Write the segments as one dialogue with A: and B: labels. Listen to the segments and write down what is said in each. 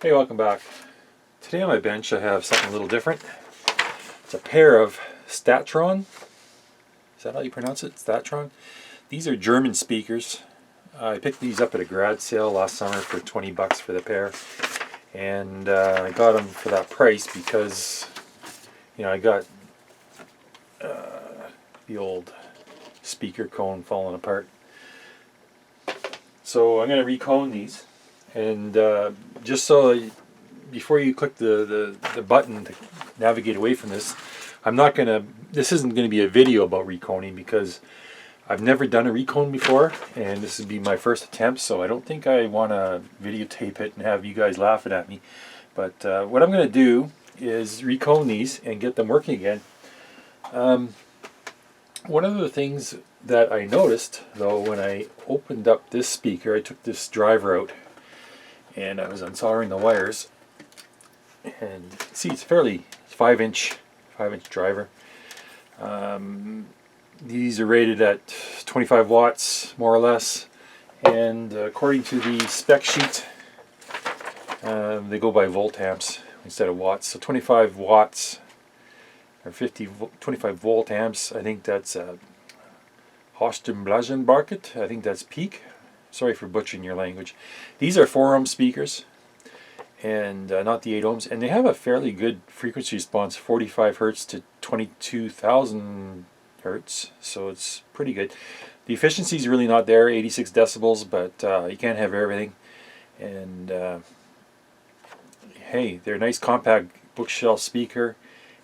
A: Hey, welcome back. Today on my bench I have something a little different. It's a pair of Statron. Is that how you pronounce it? Statron? These are German speakers. I picked these up at a garage sale last summer for 20 bucks for the pair. And I got them for that price because, you know, I got the old speaker cone falling apart. So I'm going to recone these. And just so before you click the button to navigate away from this, this isn't going to be a video about reconing because I've never done a recone before and this would be my first attempt, so I don't think I want to videotape it and have you guys laughing at me. But what I'm going to do is recone these and get them working again. One of the things that I noticed though when I opened up this speaker, I took this driver out and I was unsoldering the wires, and see, it's fairly 5-inch driver. These are rated at 25 watts more or less, and according to the spec sheet they go by volt amps instead of watts, so 25 watts or 25 volt amps, I think that's Hostenblasenbarket, I think that's peak. Sorry for butchering your language. These are 4-ohm speakers and not the 8 ohms, and they have a fairly good frequency response, 45 hertz to 22,000 hertz, so it's pretty good. The efficiency is really not there, 86 decibels, but you can't have everything. And hey, they're a nice compact bookshelf speaker,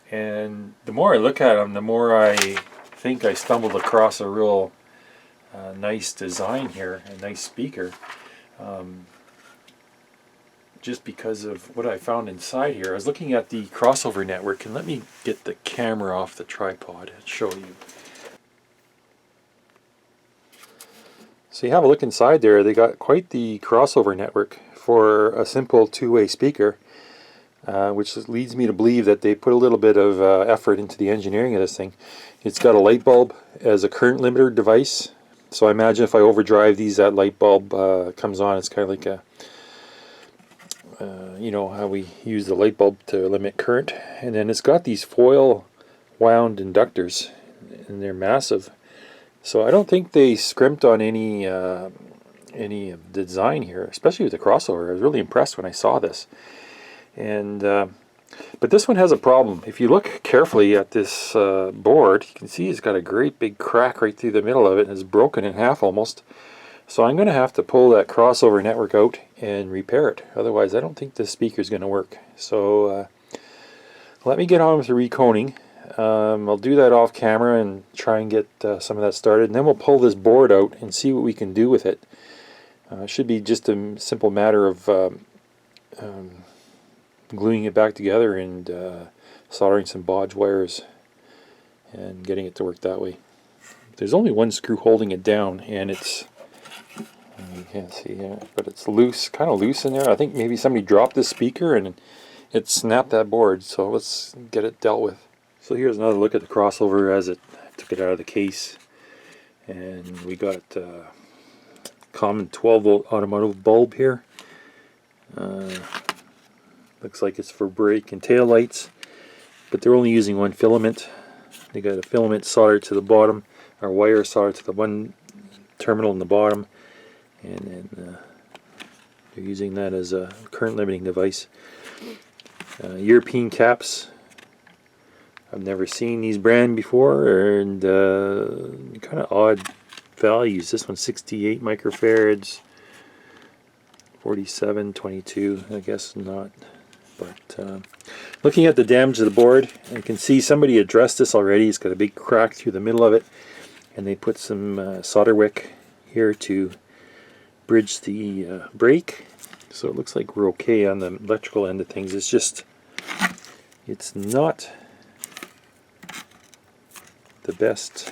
A: and the more I look at them, the more I think I stumbled across a real nice design here, a nice speaker, just because of what I found inside here. I was looking at the crossover network, and let me get the camera off the tripod and show you. So you have a look inside there. They got quite the crossover network for a simple two-way speaker, which leads me to believe that they put a little bit of effort into the engineering of this thing. It's got a light bulb as a current limiter device. So I imagine if I overdrive these, that light bulb comes on. It's kind of like a, you know, how we use the light bulb to limit current. And then it's got these foil wound inductors, and they're massive. So I don't think they scrimped on any of the design here, especially with the crossover. I was really impressed when I saw this. And but this one has a problem. If you look carefully at this board, you can see it's got a great big crack right through the middle of it, and it's broken in half almost. So I'm going to have to pull that crossover network out and repair it. Otherwise, I don't think this speaker is going to work. So let me get on with the reconing. I'll do that off camera and try and get some of that started, and then we'll pull this board out and see what we can do with it. It should be just a simple matter of gluing it back together and soldering some bodge wires and getting it to work that way. There's only one screw holding it down, and it's, you can't see here, but it's loose, kind of loose in there. I think maybe somebody dropped this speaker and it snapped that board, so let's get it dealt with. So here's another look at the crossover as I took it out of the case, and we got common 12 volt automotive bulb here. Looks like it's for brake and tail lights, but they're only using one filament. They got a filament soldered to the bottom, or wire soldered to the one terminal in the bottom, and then they're using that as a current limiting device. European caps. I've never seen these brand before, and kind of odd values. This one's 68 microfarads, 47, 22. I guess not. But looking at the damage of the board, you can see somebody addressed this already. It's got a big crack through the middle of it, and they put some solder wick here to bridge the break. So it looks like we're okay on the electrical end of things. It's just, it's not the best.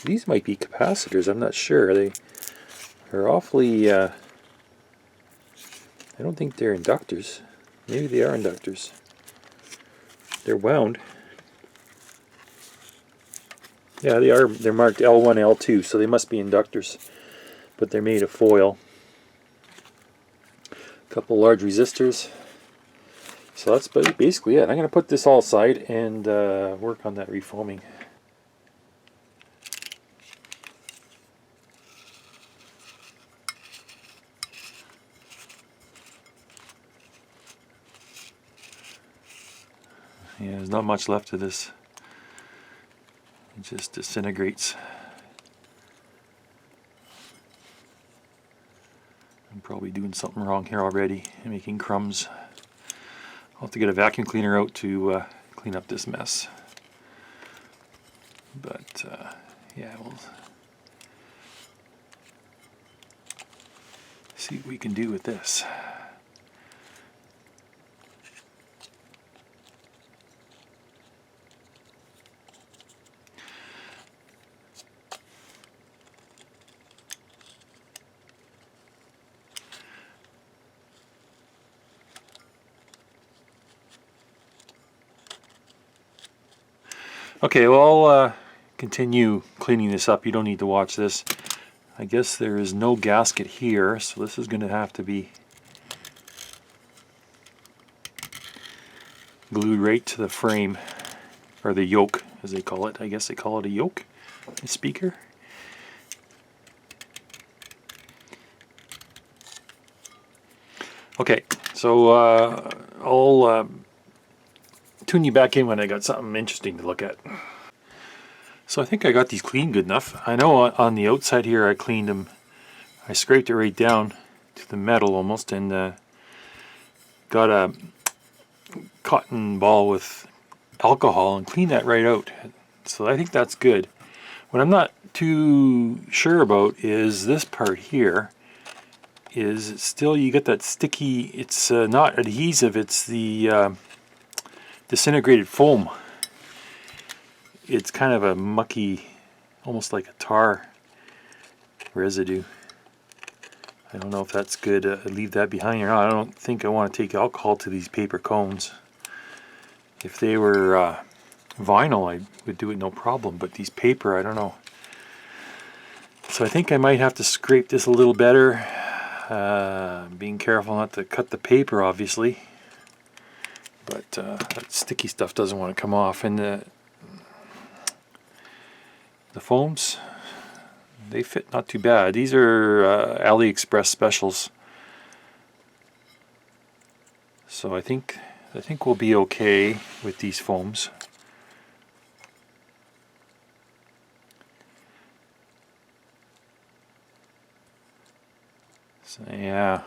A: These might be capacitors, I'm not sure. They're awfully, I don't think they're inductors. Maybe they are inductors. They're wound. Yeah, they are. They're marked L1, L2, so they must be inductors. But they're made of foil. A couple large resistors. So that's basically it. I'm going to put this all aside and work on that refoaming. Yeah, there's not much left of this. It just disintegrates. I'm probably doing something wrong here already, making crumbs. I'll have to get a vacuum cleaner out to clean up this mess. But yeah, we'll see what we can do with this. Okay, well, I'll continue cleaning this up. You don't need to watch this. I guess there is no gasket here, so this is going to have to be glued right to the frame, or the yoke, as they call it. I guess they call it a yoke, a speaker. Okay, so I'll tune you back in when I got something interesting to look at. So I think I got these cleaned good enough. I know on the outside here I cleaned them. I scraped it right down to the metal almost, and got a cotton ball with alcohol and cleaned that right out. So I think that's good. What I'm not too sure about is this part here. Is still, you get that sticky, it's not adhesive, it's the disintegrated foam. It's kind of a mucky, almost like a tar residue. I don't know if that's good. Leave that behind or not. I don't think I want to take alcohol to these paper cones. If they were vinyl, I would do it no problem, but these paper, I don't know. So I think I might have to scrape this a little better. Being careful not to cut the paper, obviously, but that sticky stuff doesn't want to come off. And the foams, they fit not too bad. These are AliExpress specials, so I think we'll be okay with these foams. So yeah,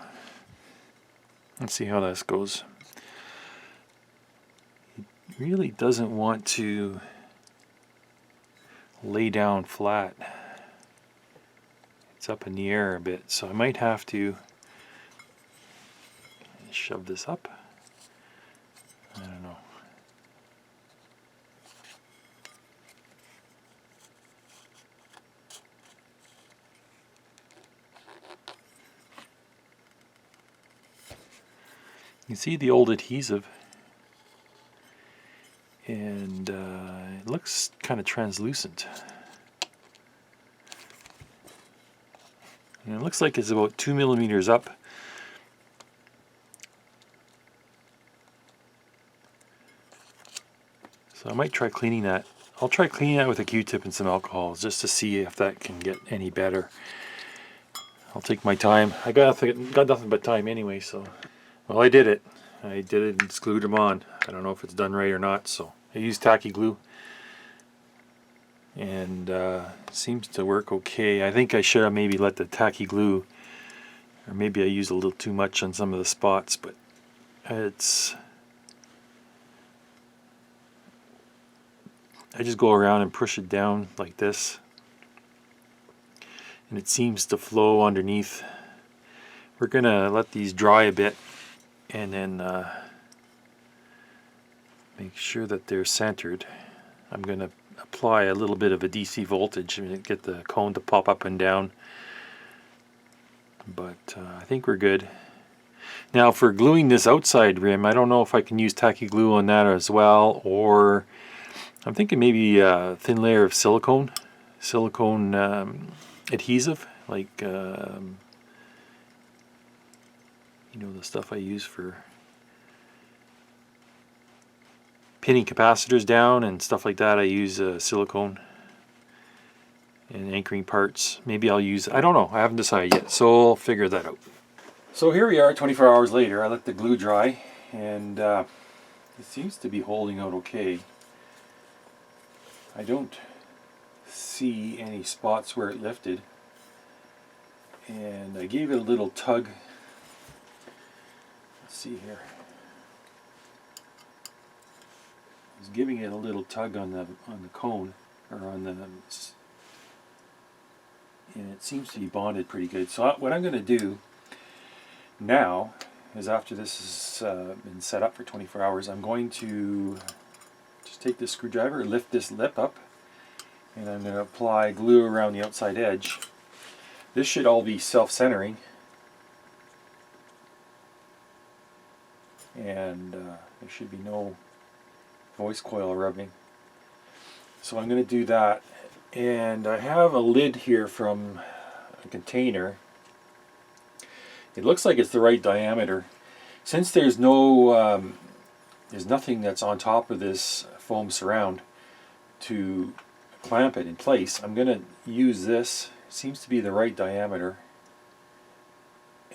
A: let's see how this goes. It really doesn't want to lay down flat. It's up in the air a bit, so I might have to shove this up. I don't know. You can see the old adhesive, and it looks kind of translucent. And it looks like it's about 2 millimeters up. So I might try cleaning that. I'll try cleaning that with a Q-tip and some alcohol just to see if that can get any better. I'll take my time. I got nothing but time anyway, so. Well, I did it. I did it and glued them on. I don't know if it's done right or not, so I used tacky glue. And it seems to work okay. I think I should have maybe let the tacky glue, or maybe I used a little too much on some of the spots, but it's... I just go around and push it down like this, and it seems to flow underneath. We're gonna let these dry a bit and then make sure that they're centered. I'm gonna apply a little bit of a DC voltage and get the cone to pop up and down, but I think we're good. Now for gluing this outside rim, I don't know if I can use tacky glue on that as well, or I'm thinking maybe a thin layer of silicone adhesive, like you you know, the stuff I use for pinning capacitors down and stuff like that. I use silicone and anchoring parts. Maybe I'll use, I don't know, I haven't decided yet, so I'll figure that out. So here we are 24 hours later. I let the glue dry and it seems to be holding out okay. I don't see any spots where it lifted, and I gave it a little tug. Let's see here. I was giving it a little tug on the cone, or on the, and it seems to be bonded pretty good. So what I'm going to do now is, after this has been set up for 24 hours, I'm going to just take this screwdriver, lift this lip up, and I'm going to apply glue around the outside edge. This should all be self-centering, and there should be no voice coil rubbing. So I'm going to do that, and I have a lid here from a container. It looks like it's the right diameter. Since there's no there's nothing that's on top of this foam surround to clamp it in place, I'm going to use this. It seems to be the right diameter.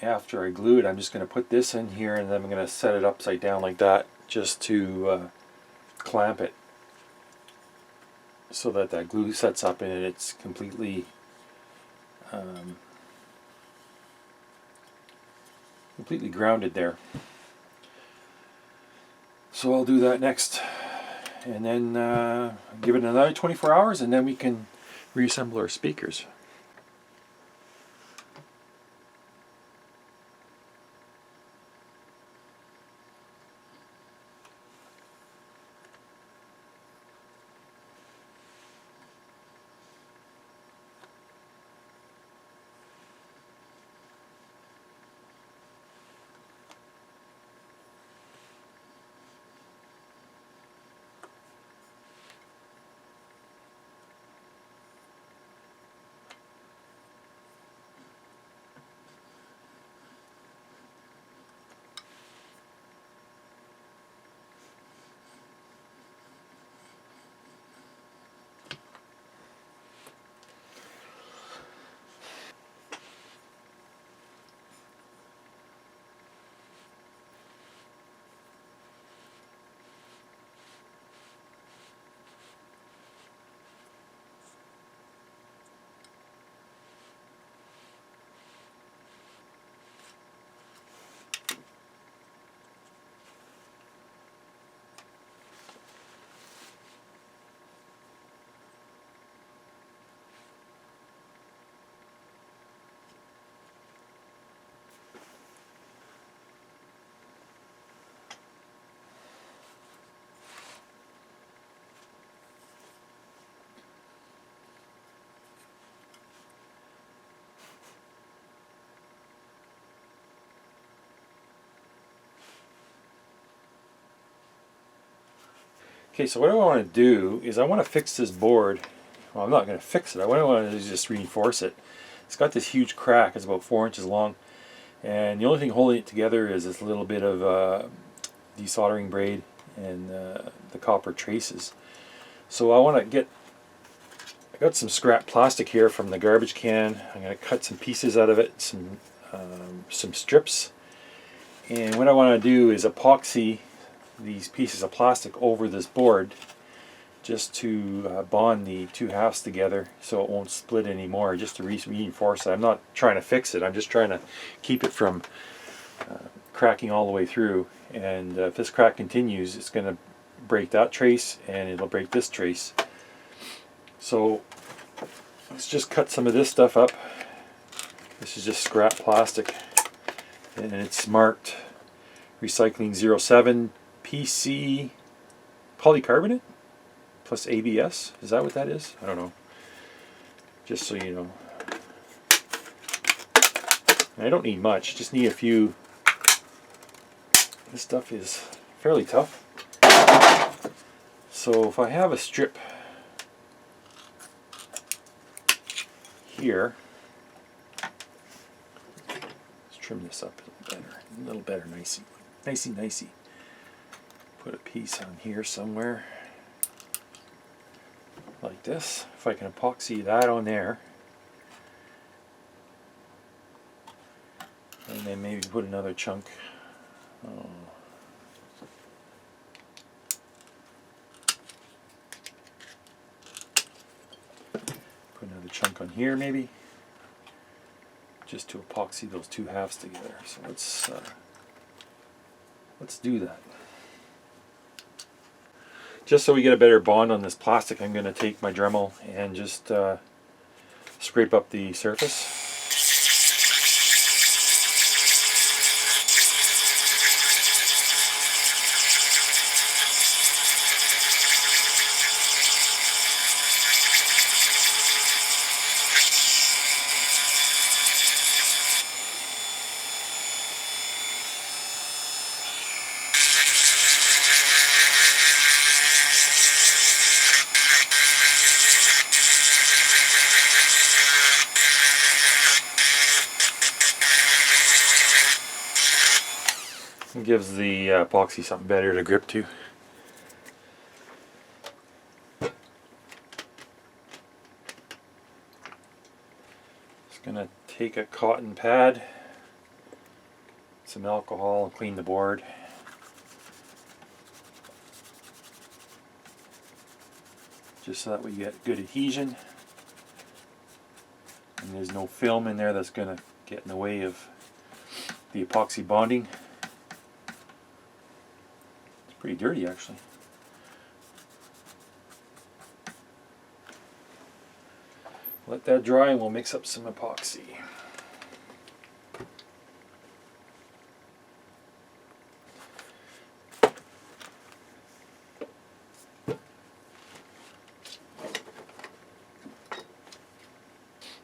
A: After I glue it, I'm just going to put this in here, and then I'm going to set it upside down like that, just to clamp it, so that that glue sets up and it's completely completely grounded there. So I'll do that next, and then give it another 24 hours, and then we can reassemble our speakers. Okay, so what I want to do is I want to fix this board. Well, I'm not going to fix it. What I want to do is just reinforce it. It's got this huge crack. It's about 4 inches long, and the only thing holding it together is this little bit of desoldering braid and the copper traces. So I want to get, I got some scrap plastic here from the garbage can. I'm going to cut some pieces out of it, some strips, and what I want to do is epoxy these pieces of plastic over this board, just to bond the two halves together so it won't split anymore, just to reinforce it. I'm not trying to fix it, I'm just trying to keep it from cracking all the way through, and if this crack continues, it's going to break that trace and it'll break this trace. So let's just cut some of this stuff up. This is just scrap plastic, and it's marked recycling 07 PC polycarbonate plus ABS. Is that what that is? I don't know. Just so you know. And I don't need much, just need a few. This stuff is fairly tough. So if I have a strip here, let's trim this up a little better, nicey. Put a piece on here somewhere, like this. If I can epoxy that on there, and then maybe put another chunk. Put another chunk on here, maybe, just to epoxy those two halves together. So let's do that. Just so we get a better bond on this plastic, I'm going to take my Dremel and just scrape up the surface. It gives the epoxy something better to grip to. Just going to take a cotton pad, some alcohol, and clean the board. Just so that we get good adhesion. And there's no film in there that's going to get in the way of the epoxy bonding. Pretty dirty, actually. Let that dry and we'll mix up some epoxy.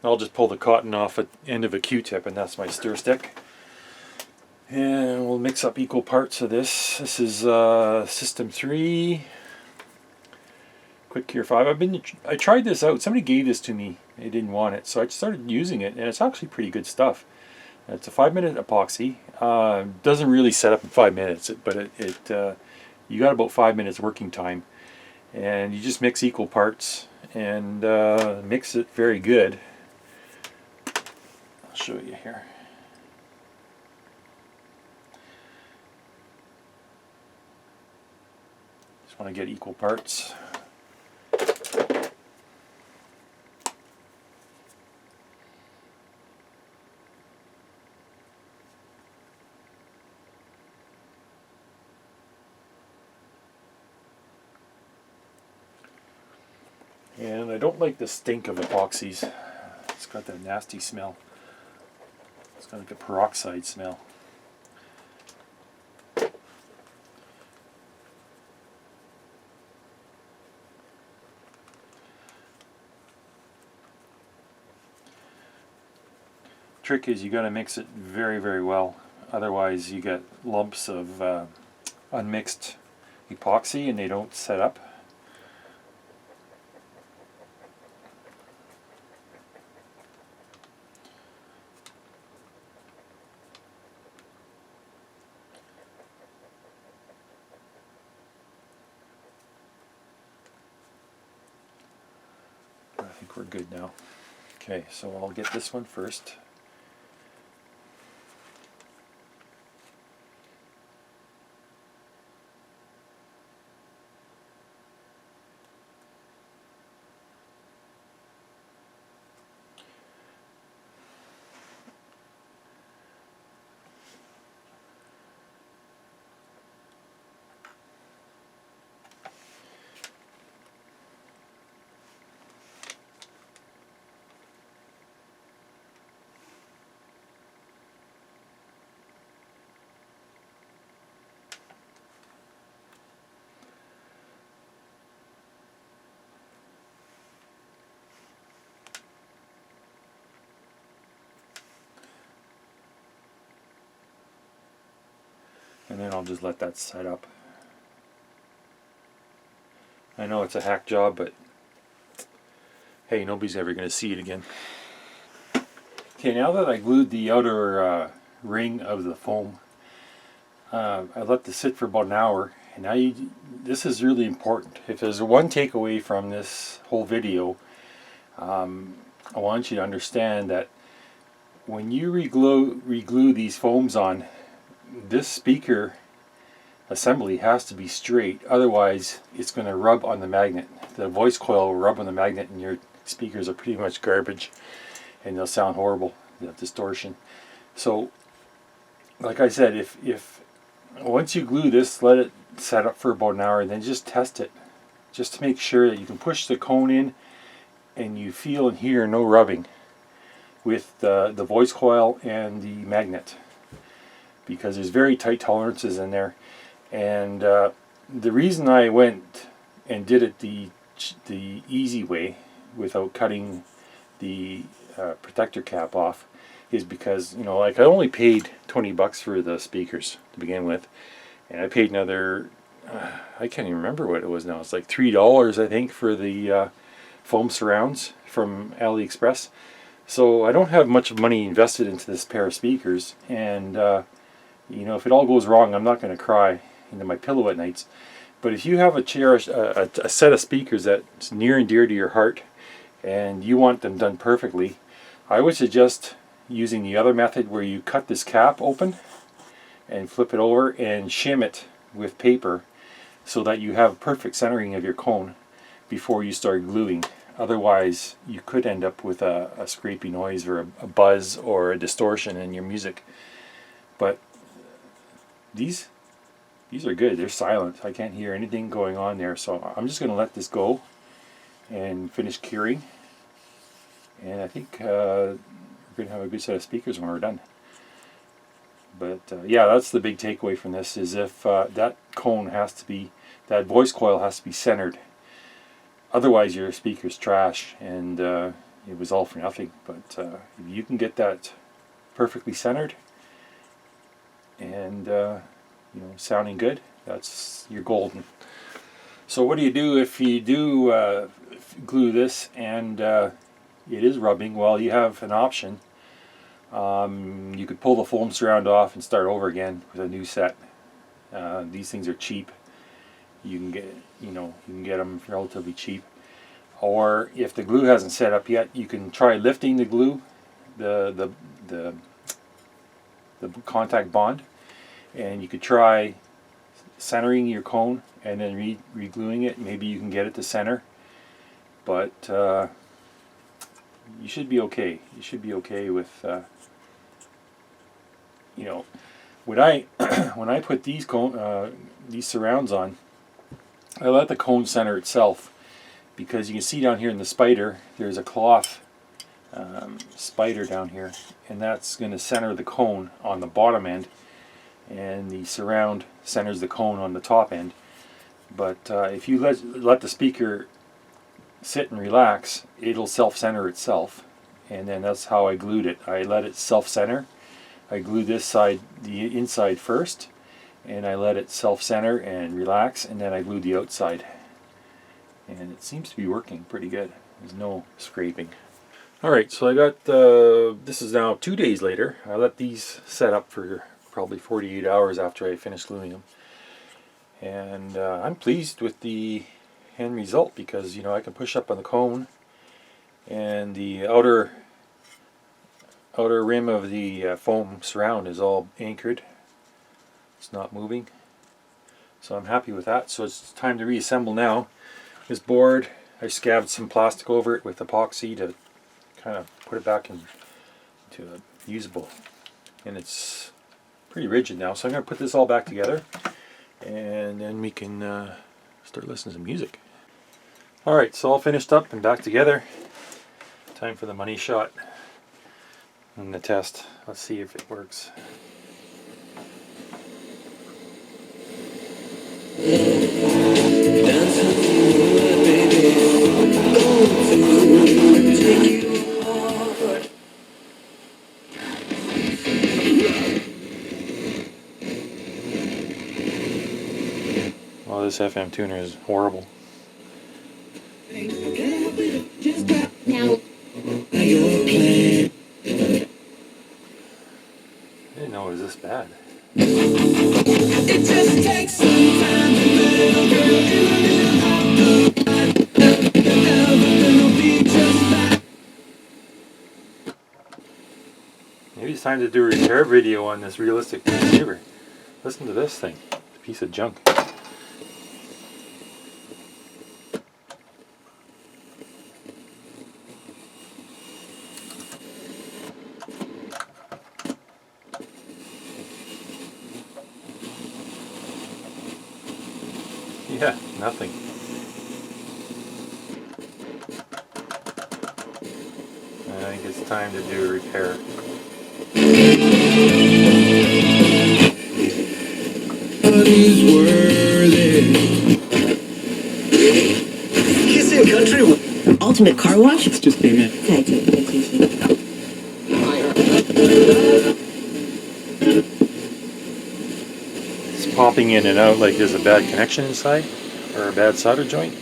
A: I'll just pull the cotton off at the end of a Q-tip, and that's my stir stick. And we'll mix up equal parts of this. This is System 3, Quick Cure 5. I tried this out. Somebody gave this to me. They didn't want it, so I started using it, and it's actually pretty good stuff. It's a 5-minute epoxy. Doesn't really set up in 5 minutes, but you got about 5 minutes working time, and you just mix equal parts and mix it very good. I'll show you here. Want to get equal parts. And I don't like the stink of epoxies. It's got that nasty smell. It's got like a peroxide smell. Trick is you got to mix it very well, otherwise you get lumps of unmixed epoxy and they don't set up. I think we're good now. Okay, so I'll get this one first. And then I'll just let that set up. I know it's a hack job, but hey, nobody's ever going to see it again. Okay, now that I glued the outer ring of the foam. I let this sit for about an hour, and now this is really important. If there's one takeaway from this whole video, I want you to understand that when you reglue these foams on, this speaker assembly has to be straight, otherwise it's going to rub on the magnet. The voice coil will rub on the magnet and your speakers are pretty much garbage and they'll sound horrible. They'll have distortion. So like I said, if once you glue this, let it set up for about an hour and then just test it, just to make sure that you can push the cone in and you feel and hear no rubbing with the voice coil and the magnet, because there's very tight tolerances in there. And the reason I went and did it the easy way without cutting the protector cap off is because, you know, like I only paid 20 bucks for the speakers to begin with, and I paid another I can't even remember what it was now. It's like $3 I think for the foam surrounds from AliExpress. So I don't have much money invested into this pair of speakers, and you know, if it all goes wrong, I'm not going to cry into my pillow at nights. But if you have a set of speakers that's near and dear to your heart, and you want them done perfectly, I would suggest using the other method where you cut this cap open and flip it over and shim it with paper so that you have perfect centering of your cone before you start gluing. Otherwise, you could end up with a scrapey noise or a buzz or a distortion in your music. But these are good. They're silent. I can't hear anything going on there. So I'm just going to let this go and finish curing. And I think we're going to have a good set of speakers when we're done. But yeah, that's the big takeaway from this, is if that cone has to be, that voice coil has to be centered. Otherwise your speaker's trash, and it was all for nothing. But if you can get that perfectly centered and you know, sounding good, that's, you're golden. So what do you do if you do glue this and it is rubbing? Well, you have an option. You could pull the foam surround off and start over again with a new set. These things are cheap. You can get, you know, you can get them relatively cheap. Or if the glue hasn't set up yet, you can try lifting the glue, the contact bond, and you could try centering your cone and then re-gluing it. Maybe you can get it to center, but you should be okay. You should be okay with you know, when I put these surrounds on, I let the cone center itself, because you can see down here in the spider there's a cloth spider down here, and that's going to center the cone on the bottom end, and the surround centers the cone on the top end. But if you let the speaker sit and relax, it'll self-center itself, and then that's how I glued it. I let it self-center. I glued this side, the inside first, and I let it self-center and relax, and then I glued the outside. And it seems to be working pretty good. There's no scraping. Alright, so I got, this is now 2 days later. I let these set up for probably 48 hours after I finished gluing them. And I'm pleased with the end result, because, you know, I can push up on the cone, and the outer rim of the foam surround is all anchored. It's not moving. So I'm happy with that. So it's time to reassemble now. This board, I scabbed some plastic over it with epoxy to kind of put it back into a usable. And it's pretty rigid now. So I'm going to put this all back together, and then we can start listening to music. Alright, so all finished up and back together. Time for the money shot and the test. Let's see if it works. Well, this FM tuner is horrible. I didn't bad.
B: It just takes some time to little girl, everything will be just fine.
A: Maybe it's time to do a repair video on this realistic receiver. Listen to this thing. It's a piece of junk. Yeah, nothing. I think it's time to do a repair.
B: Nobody's worthy. Kissing country.
C: Ultimate car wash?
D: It's just payment.
C: Thank you.
A: It's popping in and out like there's a bad connection inside or a bad solder joint.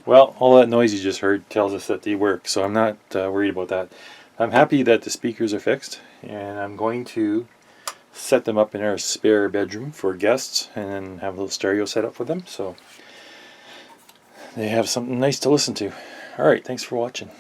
A: Well, all that noise you just heard tells us that they work, so I'm not worried about that. I'm happy that the speakers are fixed, and I'm going to set them up in our spare bedroom for guests and then have a little stereo set up for them so they have something nice to listen to. Alright, thanks for watching.